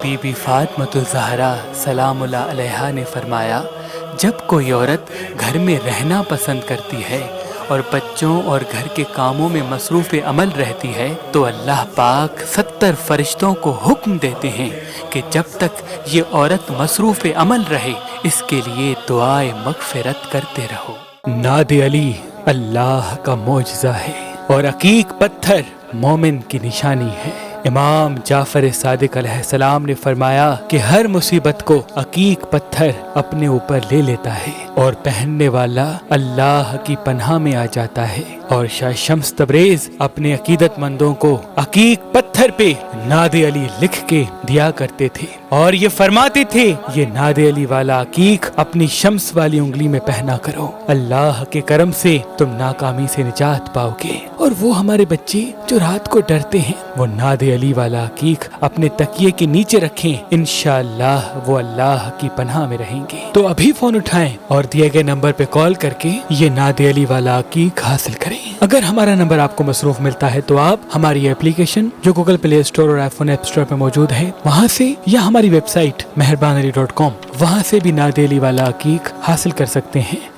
Be be Fatima الزہرا سلام اللہ علیہا نے فرمایا، جب کوئی عورت گھر میں رہنا پسند کرتی ہے اور بچوں اور گھر کے کاموں میں مصروف عمل رہتی ہے تو اللہ پاک 70 فرشتوں کو حکم دیتے ہیں کہ جب تک یہ عورت مصروف عمل رہے اس کے لیے دعائے مغفرت کرتے رہو۔ ناد علی اللہ کا معجزہ ہے اور عقیق پتھر مومن کی نشانی ہے۔ امام جعفر صادق علیہ السلام نے فرمایا کہ ہر مصیبت کو عقیق پتھر اپنے اوپر لے لیتا ہے اور پہننے والا اللہ کی پناہ میں آ جاتا ہے۔ اور شاہ شمس تبریز اپنے عقیدت مندوں کو عقیق پتھر پہ ناد علی لکھ کے دیا کرتے تھے اور یہ فرماتے تھے یہ ناد علی والا عقیق اپنی شمس والی انگلی میں پہنا کرو، اللہ کے کرم سے تم ناکامی سے نجات پاؤ گے۔ اور وہ ہمارے بچے جو رات کو ڈرتے ہیں وہ ناد علی والا عقیق اپنے تکیے کے نیچے رکھیں، انشاءاللہ وہ اللہ کی پناہ میں رہیں گے۔ تو ابھی فون اٹھائیں اور دیے گئے نمبر پہ کال کر کے یہ ناد علی والا عقیق حاصل کریں۔ اگر ہمارا نمبر آپ کو مصروف ملتا ہے تو آپ ہماری اپلیکیشن جو گوگل پلے اسٹور اور آئی فون ایپ اسٹور پہ موجود ہے وہاں سے یا ہماری ویب سائٹ meherbanali.com وہاں سے بھی ناد علی والا عقیق حاصل کر سکتے ہیں۔